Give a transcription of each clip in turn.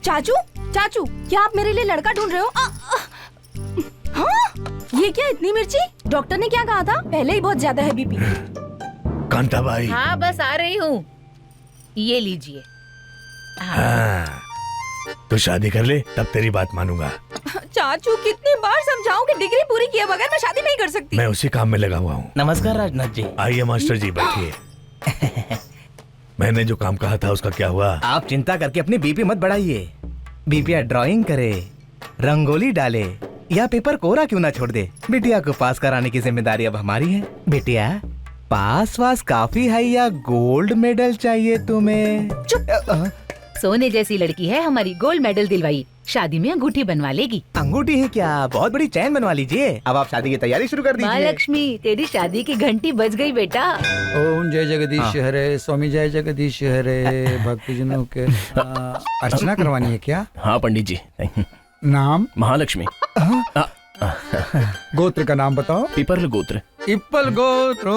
चाचू चाचू, क्या आप मेरे लिए लड़का ढूंढ रहे हो? हाँ? ये क्या इतनी मिर्ची? डॉक्टर ने क्या कहा था? पहले ही बहुत ज्यादा है बीपी। कांता भाई। हाँ बस आ रही हूँ, ये लीजिए। हाँ। तो शादी कर ले, तब तेरी बात मानूंगा। चाचू कितनी बार समझाऊं कि डिग्री पूरी किए बगैर मैं शादी नहीं कर सकती। मैं उसी काम में लगा हुआ हूँ। नमस्कार राजनाथ जी। आइए मास्टर जी, बैठिए। मैंने जो काम कहा था उसका क्या हुआ? आप चिंता करके अपनी बीपी मत बढ़ाइए। बीपीआ ड्राइंग करे, रंगोली डाले या पेपर कोरा क्यों ना छोड़ दे, बिटिया को पास कराने की जिम्मेदारी अब हमारी है। बिटिया पास वास काफी है या गोल्ड मेडल चाहिए तुम्हें? चुप। सोने जैसी लड़की है हमारी, गोल्ड मेडल दिलवाई, शादी में अंगूठी बनवा लेगी। अंगूठी है क्या? बहुत बड़ी चैन बनवा लीजिए। अब आप शादी की तैयारी शुरू कर दीजिए। महालक्ष्मी, तेरी शादी की घंटी बज गई बेटा। ओम जय जगदीश हरे, स्वामी जय जगदीश हरे। भक्तजनों के अर्चना करवानी है क्या? हाँ पंडित जी। नाम? महालक्ष्मी। गोत्र का नाम बताओ। पिपरल गोत्र। पिपल गोत्र।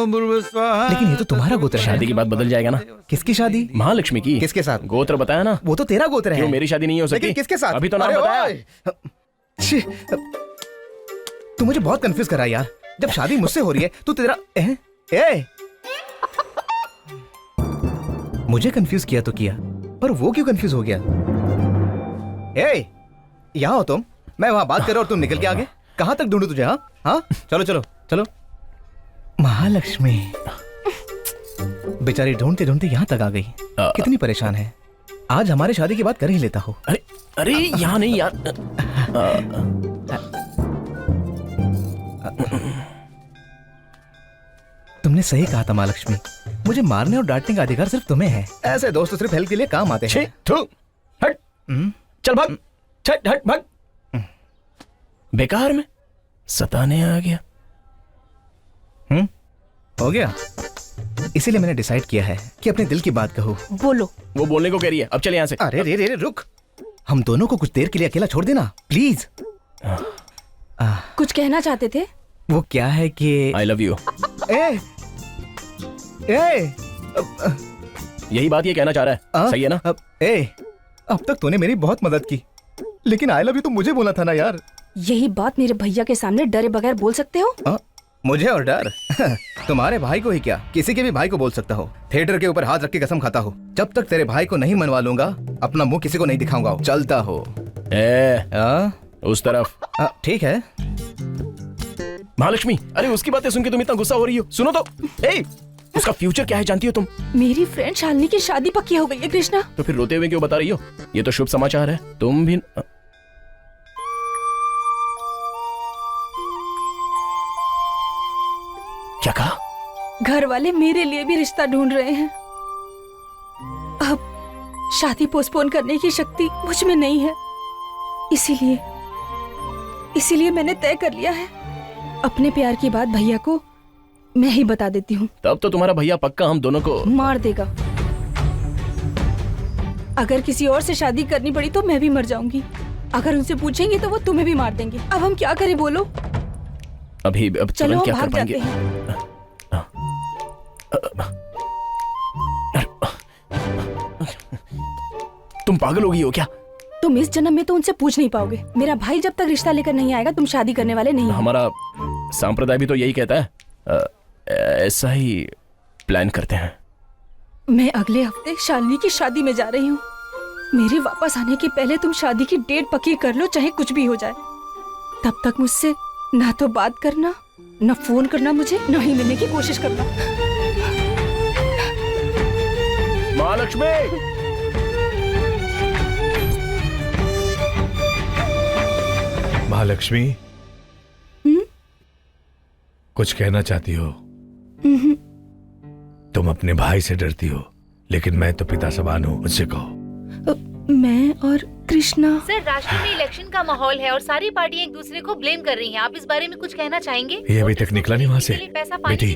लेकिन ये तो तुम्हारा गोत्र है। शादी की बात बदल जाएगा ना। किसकी शादी? महालक्ष्मी की। किसके साथ? गोत्र बताया ना। वो तो तेरा गोत्र है। क्यों मेरी शादी नहीं हो सकती? लेकिन किसके साथ? अभी तो नाम बताया। तू मुझे बहुत कंफ्यूज कर रहा है यार। जब शादी मुझसे हो रही है तो तेरा ए? मुझे कंफ्यूज किया तो किया, पर वो क्यों कंफ्यूज हो गया? यहाँ हो तुम, मैं वहां बात कर रहा हूँ और तुम निकल के आगे। कहाँ तक ढूंढूं तुझे? हाँ चलो चलो चलो। महालक्ष्मी बेचारी ढूंढते ढूंढते यहाँ तक आ गई। कितनी परेशान है। आज हमारी शादी की बात कर ही लेता हूँ। अरे अरे यहाँ नहीं यार। तुमने सही कहा था महालक्ष्मी, मुझे मारने और डांटने का अधिकार सिर्फ तुम्हें है। ऐसे दोस्त सिर्फ हेल्प के लिए काम आते हैं। हट चल भाग, हट भाग। बेकार में सताने आ गया। हो गया। इसीलिए मैंने डिसाइड किया है कि अपने दिल की बात कहूँ। बोलो। वो बोलने को कह रही है, अब चले यहाँ से। अरे रे रे रे रुक, हम दोनों को कुछ देर के लिए अकेला छोड़ देना प्लीज। कुछ कहना चाहते थे? वो क्या है कि आई लव यू। यही बात ये कहना चाह रहा है। सही है ना? अब तक तूने मेरी बहुत मदद की, लेकिन आई लव यू तो मुझे बोला था ना यार। यही बात मेरे भैया के सामने डरे बगैर बोल सकते हो? मुझे और डर? तुम्हारे भाई को ही क्या, किसी के भी भाई को बोल सकता हो। थिएटर के ऊपर हाथ रख के कसम खाता हो, जब तक तेरे भाई को नहीं मनवा लूंगा अपना मुंह किसी को नहीं दिखाऊंगा। चलता हो? उस तरफ। ठीक है। महालक्ष्मी, अरे उसकी बातें सुन के तुम इतना गुस्सा हो रही हो? सुनो तो। उसका फ्यूचर क्या है जानती हो तुम? मेरी फ्रेंड शालिनी की शादी पक्की हो गई है कृष्णा। तो फिर रोते हुए क्यों बता रही हो? ये तो शुभ समाचार है। तुम भी क्या कहा? घर वाले मेरे लिए भी रिश्ता ढूंढ रहे हैं। अब शादी पोस्टपोन करने की शक्ति मुझ में नहीं है, इसीलिए मैंने तय कर लिया है, अपने प्यार की बात भैया को मैं ही बता देती हूँ। तब तो तुम्हारा भैया पक्का हम दोनों को मार देगा। अगर किसी और से शादी करनी पड़ी तो मैं भी मर जाऊंगी। अगर उनसे पूछेंगे तो वो तुम्हें भी मार देंगे। अब हम क्या करें बोलो? अब चलो हम क्या भाग कर पाएंगे? जाते हैं। तुम पागल हो गई हो क्या? तुम इस जन्म में तो उनसे पूछ नहीं पाओगे। मेरा भाई जब तक रिश्ता लेकर नहीं आएगा तुम शादी करने वाले नहीं हो। हमारा सांप्रदाय भी तो यही कहता है। ऐसा ही प्लान करते हैं। मैं अगले हफ्ते शालिनी की शादी में जा रही हूँ। मेरे वापस आने के पहले तुम शादी की डेट पक्की कर लो, चाहे कुछ भी हो जाए। तब तक मुझसे ना तो बात करना, ना फोन करना मुझे, ना ही मिलने की कोशिश करना। महालक्ष्मी, महालक्ष्मी, कुछ कहना चाहती हो? तुम अपने भाई से डरती हो, लेकिन मैं तो पिता समान हूँ। मुझसे कहो। मैं और कृष्णा। सर, राष्ट्र में इलेक्शन का माहौल है और सारी पार्टियां एक दूसरे को ब्लेम कर रही हैं। आप इस बारे में कुछ कहना चाहेंगे? ये अभी तक निकला नहीं वहाँ से। बेटी,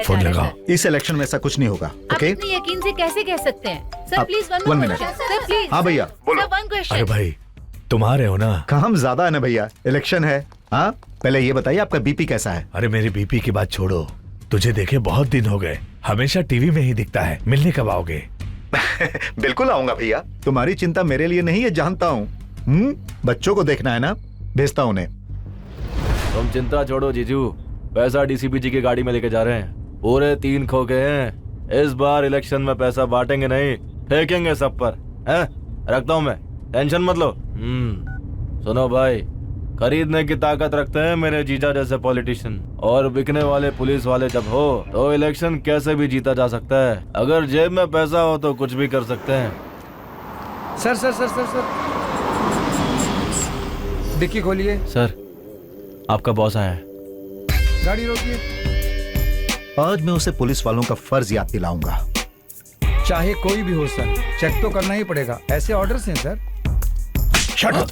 फोन लगाओ। इस इलेक्शन में ऐसा कुछ नहीं होगा। ओके? आप इतने यकीन से कैसे कह सकते हैं? Sir please one minute. Sir please. हाँ भैया बोलो। Sir one question. अरे भाई तुम आ रहे हो ना? काम ज्यादा है ना भैया, इलेक्शन है। हाँ पहले ये बताइए आपका बीपी कैसा है? अरे मेरी बीपी की बात छोड़ो, तुझे देखे बहुत दिन हो गए। हमेशा टीवी में ही दिखता है, मिलने कब आओगे? बिल्कुल आऊंगा भैया, तुम्हारी चिंता मेरे लिए नहीं है, जानता हूँ। बच्चों को देखना है ना, भेजता हूँ उन्हें। तुम चिंता छोड़ो जीजू, पैसा डीसीपी जी की गाड़ी में लेके जा रहे हैं। पूरे 3 खोखे हैं। इस बार इलेक्शन में पैसा बांटेंगे नहीं, फेंकेंगे सब पर। हैं? रखता हूँ मैं, टेंशन मत लो। सुनो भाई, खरीदने की ताकत रखते हैं मेरे जीजा जैसे पॉलिटिशियन, और बिकने वाले पुलिस वाले जब हो तो इलेक्शन कैसे भी जीता जा सकता है। अगर जेब में पैसा हो तो कुछ भी कर सकते हैं। Sir sir sir sir sir, डिक्की खोलिए। सर, आपका बॉस आया है। गाड़ी रोकिए। आज मैं उसे पुलिस वालों का फर्ज याद दिलाऊंगा। चाहे कोई भी हो सर, चेक तो करना ही पड़ेगा, ऐसे ऑर्डर्स हैं सर। Shut up!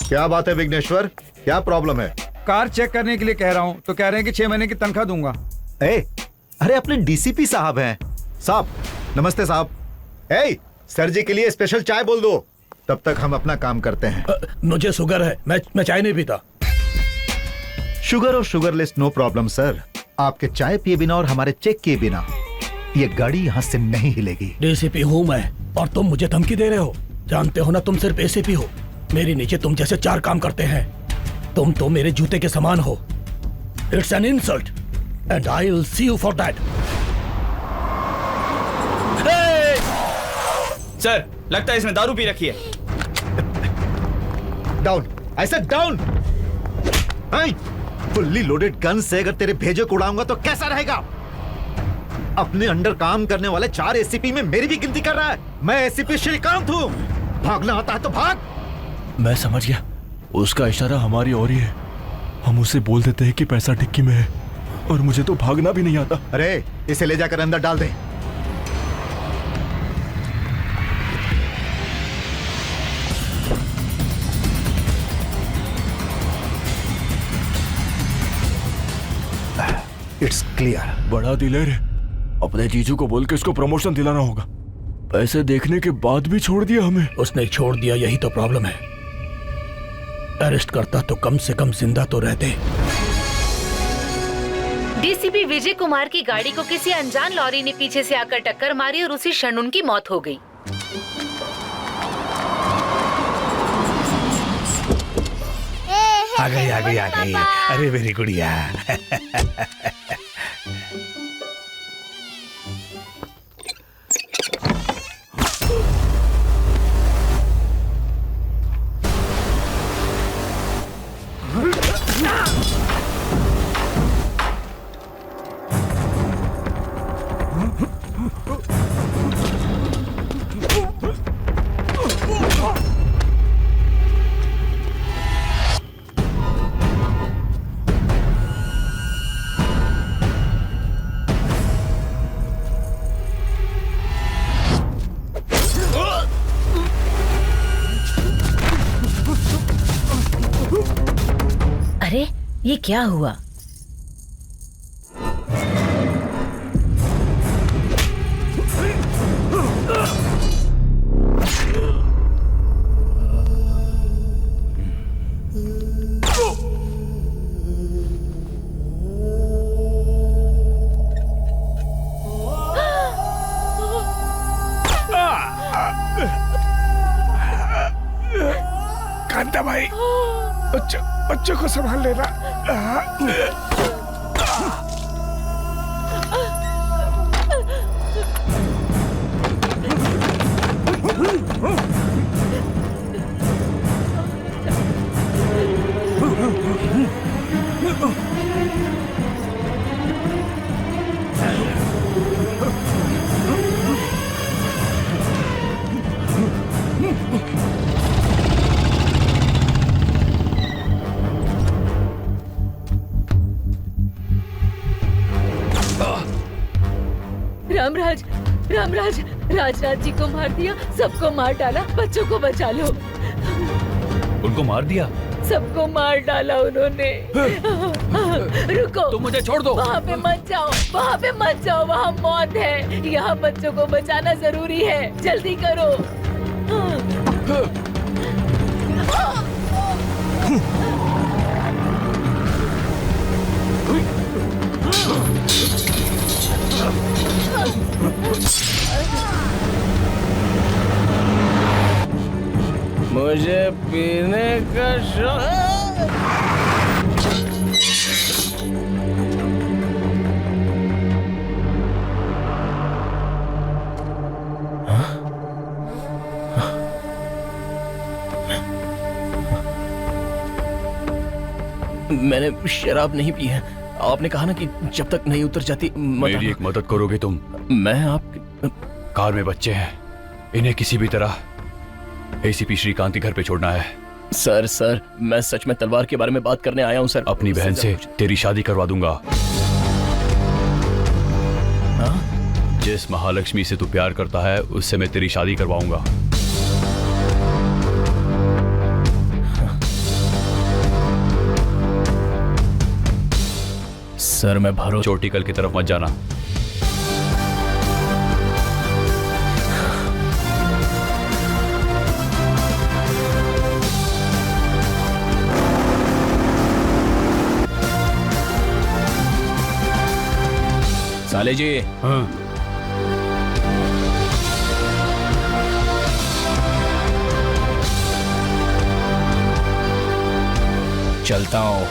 क्या बात है विघ्नेश्वर, क्या प्रॉब्लम है? कार चेक करने के लिए कह रहा हूँ तो कह रहे हैं कि 6 महीने की तनख्वाह दूंगा। अरे अपने डीसीपी साहब हैं। साहब नमस्ते साहब। सर जी के लिए स्पेशल चाय बोल दो, तब तक हम अपना काम करते हैं। मुझे शुगर है, मैं चाय नहीं पीता। शुगर और शुगरलेस नो प्रॉब्लम सर। आपके चाय पिए बिना और हमारे चेक किए बिना ये गाड़ी यहाँ से नहीं हिलेगी। डीसीपी हूँ मैं, और तुम मुझे धमकी दे रहे हो। जानते हो ना, तुम सिर्फ एसीपी हो। मेरे नीचे तुम जैसे 4 काम करते हैं। तुम तो मेरे जूते के समान हो। It's an insult and I will see you for that. Sir, लगता है इसने दारू पी रखी है। Down, I said down. Fully loaded gun से अगर तेरे भेजे को उड़ाऊंगा तो कैसा रहेगा? अपने अंडर काम करने वाले 4 एसीपी में मेरी भी गिनती कर रहा है। मैं एसीपी श्रीकांत हूँ। भागना आता है तो भाग। मैं समझ गया, उसका इशारा हमारी ओर ही है। हम उसे बोल देते हैं कि पैसा डिक्की में है, और मुझे तो भागना भी नहीं आता। अरे इसे ले जाकर अंदर डाल दे। It's clear. बड़ा दिलेर है, अपने जीजू को बोल के उसको प्रमोशन दिलाना होगा। पैसे देखने के बाद भी छोड़ दिया हमें। उसने छोड़ दिया, यही तो प्रॉब्लम है। अरेस्ट करता तो कम से कम जिंदा तो रहते। डीसीपी विजय कुमार की गाड़ी को किसी अनजान लॉरी ने पीछे से आकर टक्कर मारी और उसी क्षण उनकी मौत हो गई। आ गई आ गई आ गई। अरे मेरी गुड़िया। अरे ये क्या हुआ? कांता भाई, बच्चों को संभाल लेना। रामराज, रामराज, राजराज जी को मार दिया, सबको मार डाला, बच्चों को बचा लो। उनको मार दिया? सबको मार डाला उन्होंने। रुको, तुम मुझे छोड़ दो। वहाँ पे मत जाओ, वहाँ पे मत जाओ, वहाँ मौत है। यहाँ बच्चों को बचाना जरूरी है, जल्दी करो। मुझे पीने का शौक। मैंने शराब नहीं पी है। आपने कहा ना कि जब तक नहीं उतर जाती मेरी एक मदद करोगे तुम? मैं आप कार में बच्चे हैं, इन्हें किसी भी तरह एसीपी श्रीकांत के घर पे छोड़ना है। सर मैं सच में तलवार के बारे में बात करने आया हूँ सर। अपनी बहन से तेरी शादी करवा दूंगा। जिस महालक्ष्मी से तू प्यार करता है उससे मैं तेरी शादी करवाऊंगा। सर मैं भरोसा। चोटीकल की तरफ मत जाना। साले जी। हाँ। चलता हूँ।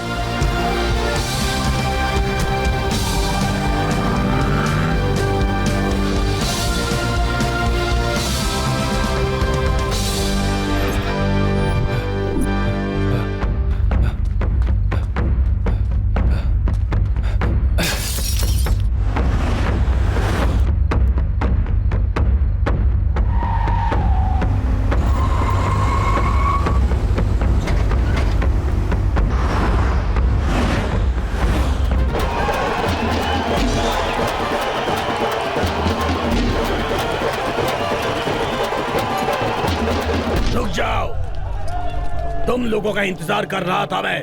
रुक जाओ, तुम लोगों का इंतजार कर रहा था मैं।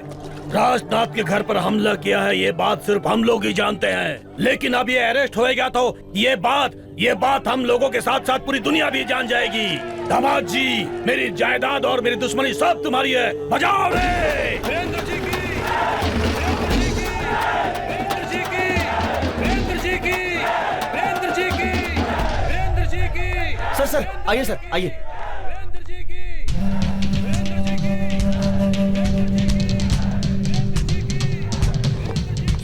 राजनाथ के घर पर हमला किया है ये बात सिर्फ हम लोग ही जानते हैं, लेकिन अब ये अरेस्ट होएगा तो ये बात हम लोगों के साथ साथ पूरी दुनिया भी जान जाएगी। दामाद जी, मेरी जायदाद और मेरी दुश्मनी सब तुम्हारी है। बजाओ रे। वीरेंद्र जी की, वीरेंद्र जी की, वीरेंद्र जी की, वीरेंद्र जी की, वीरेंद्र जी की। सर आइए सर आइए।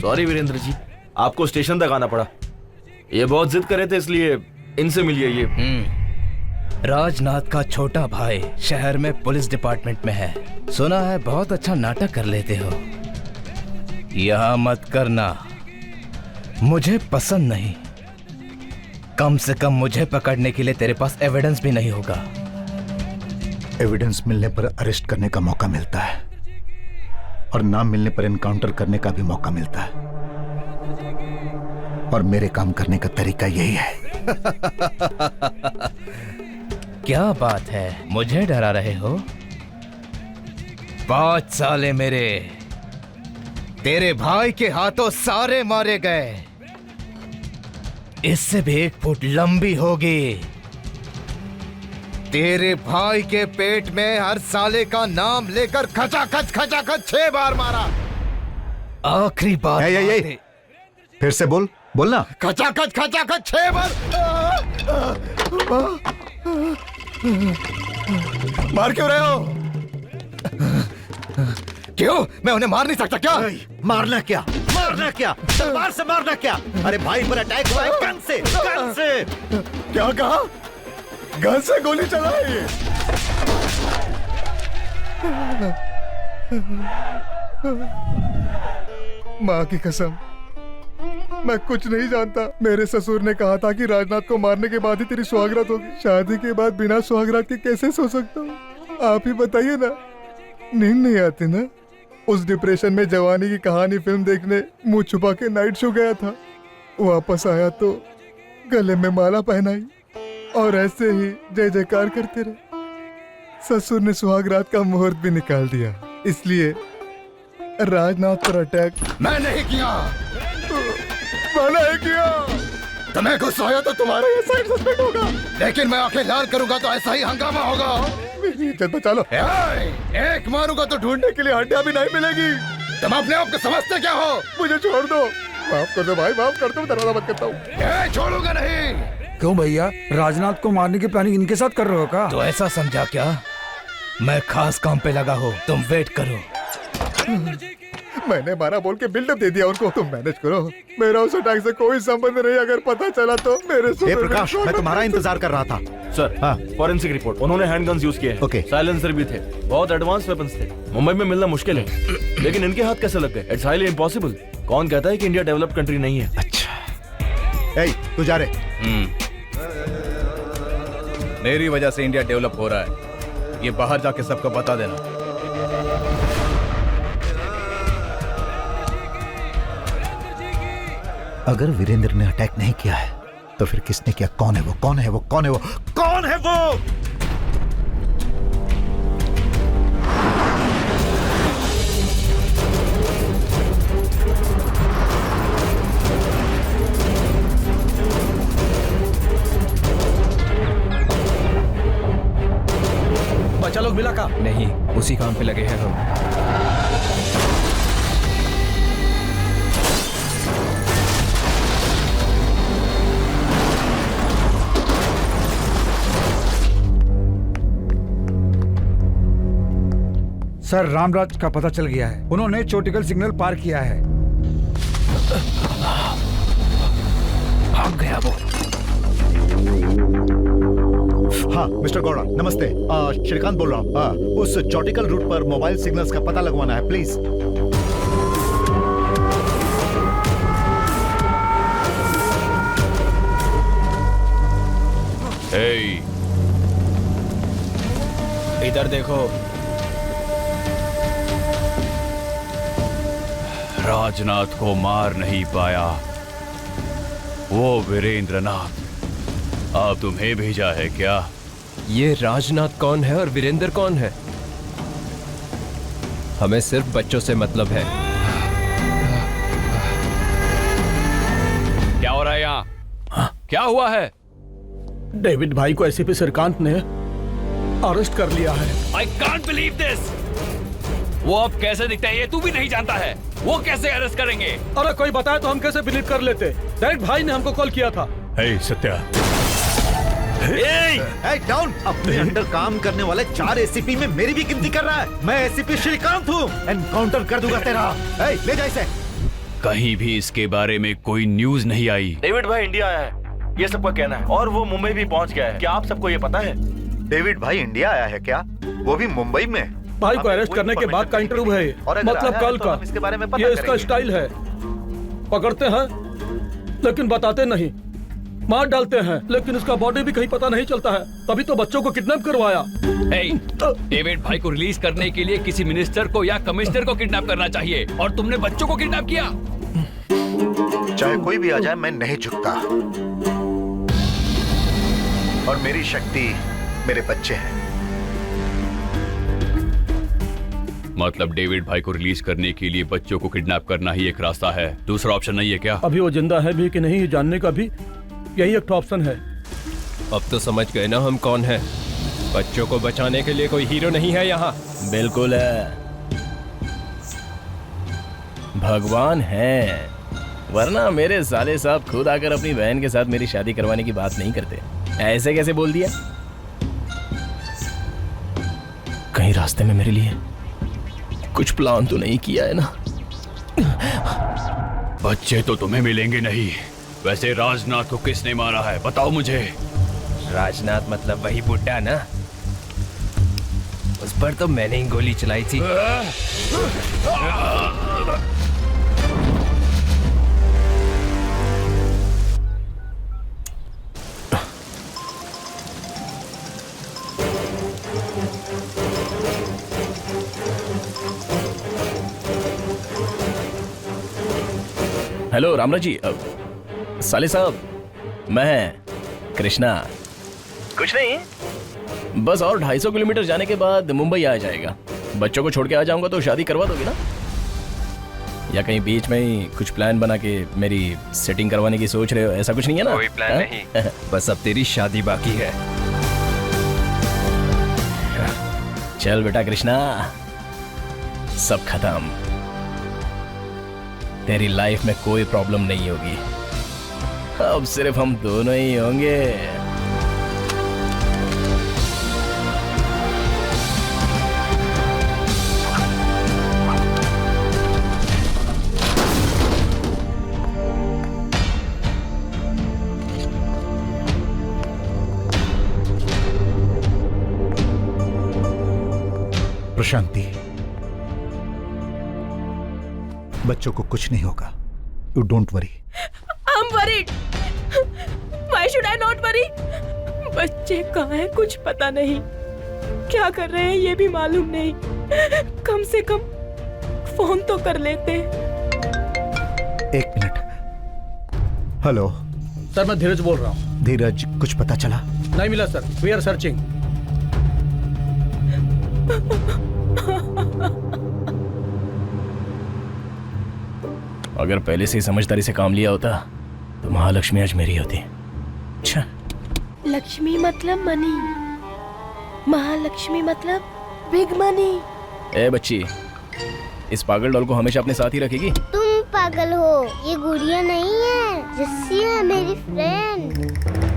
सॉरी वीरेंद्र जी, आपको स्टेशन तक आना पड़ा। ये बहुत जिद करे थे इसलिए इनसे मिलिए। ये राजनाथ का छोटा भाई शहर में पुलिस डिपार्टमेंट में है। सुना है बहुत अच्छा नाटक कर लेते हो। यहाँ मत करना, मुझे पसंद नहीं। कम से कम मुझे पकड़ने के लिए तेरे पास एविडेंस भी नहीं होगा। एविडेंस मिलने पर अरेस्ट करने का मौका मिलता है और ना मिलने पर एनकाउंटर करने का भी मौका मिलता है, और मेरे काम करने का तरीका यही है। क्या बात है, मुझे डरा रहे हो? 5 साले मेरे तेरे भाई के हाथों सारे मारे गए। इससे भी 1 फुट लंबी होगी। तेरे भाई के पेट में हर साले का नाम लेकर खचाखच 6 बार मारा। आखिरी बार फिर से बोलना। खचाखच 6 बार मार क्यों रहे हो? क्यों? मैं उन्हें मार नहीं सकता क्या? मारना क्या? तलवार से मारना क्या? अरे भाई पर अटैक हुआ है गन से। क्या कहा? गन से गोली चलाई? माँ की कसम, मैं कुछ नहीं जानता। मेरे ससुर ने कहा था कि राजनाथ को मारने के बाद ही तेरी सुहागरात होगी। शादी के बाद बिना सुहागरात के कैसे सो सकता हूँ? आप ही बताइए ना। नींद नहीं आती ना? उस डिप्रेशन में जवानी की कहानी फिल्म देखने मुंह छुपा के नाइट शो गया था। वापस आया तो गले में माला पहनाई और ऐसे ही जय जयकार करते रहे। ससुर ने सुहागरात का मुहूर्त भी निकाल दिया। इसलिए राजनाथ पर अटैक मैं नहीं किया। तुम्हें गुस्सा आया तो तुम्हारा ये साइड सस्पेंड होगा, लेकिन मैं आंखें लाल करूंगा तो ऐसा ही हंगामा होगा। मेरी इज्जत बचा लो। एक मारूंगा तो ढूंढने के लिए हड्डियां भी नहीं मिलेगी। तुम अपने आप को समझते क्या हो? मुझे छोड़ दो। माफ कर दो भाई, माफ कर दो। दरवाजा बंद करता हूँ। छोड़ूंगा नहीं। क्यों भैया, राजनाथ को मारने की प्लानिंग इनके साथ कर रहे हो का? तो ऐसा समझा क्या मैं खास काम पे लगा हूँ, तुम वेट करो। मैंने 12 बोल के बिल्डअप दे दिया उनको, तुम मैनेज करो। मेरा उस अटैक से कोई संबंध नहीं, अगर पता चला तो मेरे हे प्रकाश, मैं तुम्हारा इंतजार कर रहा था। सर हाँ। फॉरेंसिक रिपोर्ट, उन्होंने हैंडगन्स यूज किए हैं। ओके। साइलेंसर भी थे, बहुत एडवांस वेपन्स थे। मुंबई में मिलना मुश्किल है, लेकिन इनके हाथ कैसे लग गए? It's highly impossible. कौन कहता है कि इंडिया डेवलप्ड कंट्री नहीं है? अच्छा, तू जा रे। मेरी वजह से इंडिया डेवलप हो रहा है, ये बाहर जाके सबको बता देना। अगर वीरेंद्र ने अटैक नहीं किया है तो फिर किसने किया? कौन है वो? कौन है वो? कौन है वो? कौन है वो? बच्चा लोग मिला का? नहीं, उसी काम पे लगे हैं हम। सर, रामराज का पता चल गया है, उन्होंने चोटिकल सिग्नल पार किया है। भाग गया वो। हाँ मिस्टर गौड़ा, नमस्ते। श्रीकांत बोल रहा हूँ। उस चौटिकल रूट पर मोबाइल सिग्नल्स का पता लगवाना है, प्लीज। इधर देखो। राजनाथ को मार नहीं पाया वो वीरेंद्रनाथ, अब तुम्हें भेजा है क्या? ये राजनाथ कौन है और वीरेंद्र कौन है? हमें सिर्फ बच्चों से मतलब है। क्या हो रहा है यहाँ? क्या हुआ है? डेविड भाई को एसीपी श्रीकांत ने अरेस्ट कर लिया है। I can't believe this! वो अब कैसे दिखता है ये तू भी नहीं जानता है। वो कैसे अरेस्ट करेंगे? अरे कोई बताए तो हम कैसे बिलीव कर लेते? डायरेक्ट भाई ने हमको कॉल किया था। हे सत्या, डाउन। अपने अंडर काम करने वाले 4 एसीपी में मेरी भी गिनती कर रहा है। मैं एसीपी श्रीकांत हूँ, एनकाउंटर कर दूंगा तेरा। ले जा इसे। कहीं भी इसके बारे में कोई न्यूज नहीं आई। डेविड भाई इंडिया आया है, ये सबका कहना है, और वो मुंबई भी पहुंच गया है। क्या आप सबको ये पता है? डेविड भाई इंडिया आया है क्या? वो भी मुंबई में? भाई को अरेस्ट करने के बाद का इंटरव्यू है, मतलब कल का। इसके बारे में ये इसका स्टाइल है, पकड़ते हैं लेकिन बताते नहीं, मार डालते हैं लेकिन इसका बॉडी भी कहीं पता नहीं चलता है। तभी तो बच्चों को किडनैप करवाया। डेविड भाई को रिलीज करने के लिए किसी मिनिस्टर को या कमिश्नर को किडनैप करना चाहिए, और तुमने बच्चों को किडनैप किया। चाहे कोई भी आ जाए, मैं नहीं झुकता, और मेरी शक्ति मेरे बच्चे हैं। मतलब डेविड भाई को रिलीज करने के लिए बच्चों को किडनैप करना ही एक रास्ता है, दूसरा ऑप्शन नहीं है क्या? अभी वो जिंदा है भी कि नहीं, ये जानने का भी यही एक ऑप्शन है। अब तो समझ गए ना हम कौन है। बच्चों को बचाने के लिए कोई हीरो नहीं है यहाँ। बिल्कुल है, भगवान है, वरना मेरे साले साहब खुद आकर अपनी बहन के साथ मेरी शादी करवाने की बात नहीं करते। ऐसे कैसे बोल दिया? कहीं रास्ते में मेरे लिए कुछ प्लान तो नहीं किया है ना? बच्चे तो तुम्हें मिलेंगे नहीं। वैसे राजनाथ को किसने मारा है, बताओ मुझे। राजनाथ मतलब वही बुड्ढा ना? उस पर तो मैंने ही गोली चलाई थी। हेलो रामराज जी, साले साहब, मैं कृष्णा। कुछ नहीं, बस और 250 किलोमीटर जाने के बाद मुंबई आ जाएगा। बच्चों को छोड़ के आ जाऊंगा तो शादी करवा दोगे ना? या कहीं बीच में ही कुछ प्लान बना के मेरी सेटिंग करवाने की सोच रहे हो? ऐसा कुछ नहीं है ना? कोई प्लान नहीं, बस अब तेरी शादी बाकी है। चल बेटा कृष्णा, सब खत्म। तेरी लाइफ में कोई प्रॉब्लम नहीं होगी, अब सिर्फ हम दोनों ही होंगे। प्रशांति, बच्चों को कुछ नहीं होगा। You don't worry. I am worried. Why should I not worry? बच्चे कहाँ हैं कुछ पता नहीं, क्या कर रहे हैं ये भी मालूम नहीं। कम से कम फोन तो कर लेते। एक मिनट। हेलो सर, मैं धीरज बोल रहा हूँ। धीरज, कुछ पता चला? नहीं मिला सर, वी आर सर्चिंग। अगर पहले से ही समझदारी से काम लिया होता तो महालक्ष्मी आज मेरी होती। अच्छा, लक्ष्मी मतलब मनी, महालक्ष्मी मतलब बिग मनी। ए बच्ची, इस पागल डॉल को हमेशा अपने साथ ही रखेगी? तुम पागल हो, ये गुड़िया नहीं है, जस्सी है मेरी फ्रेंड।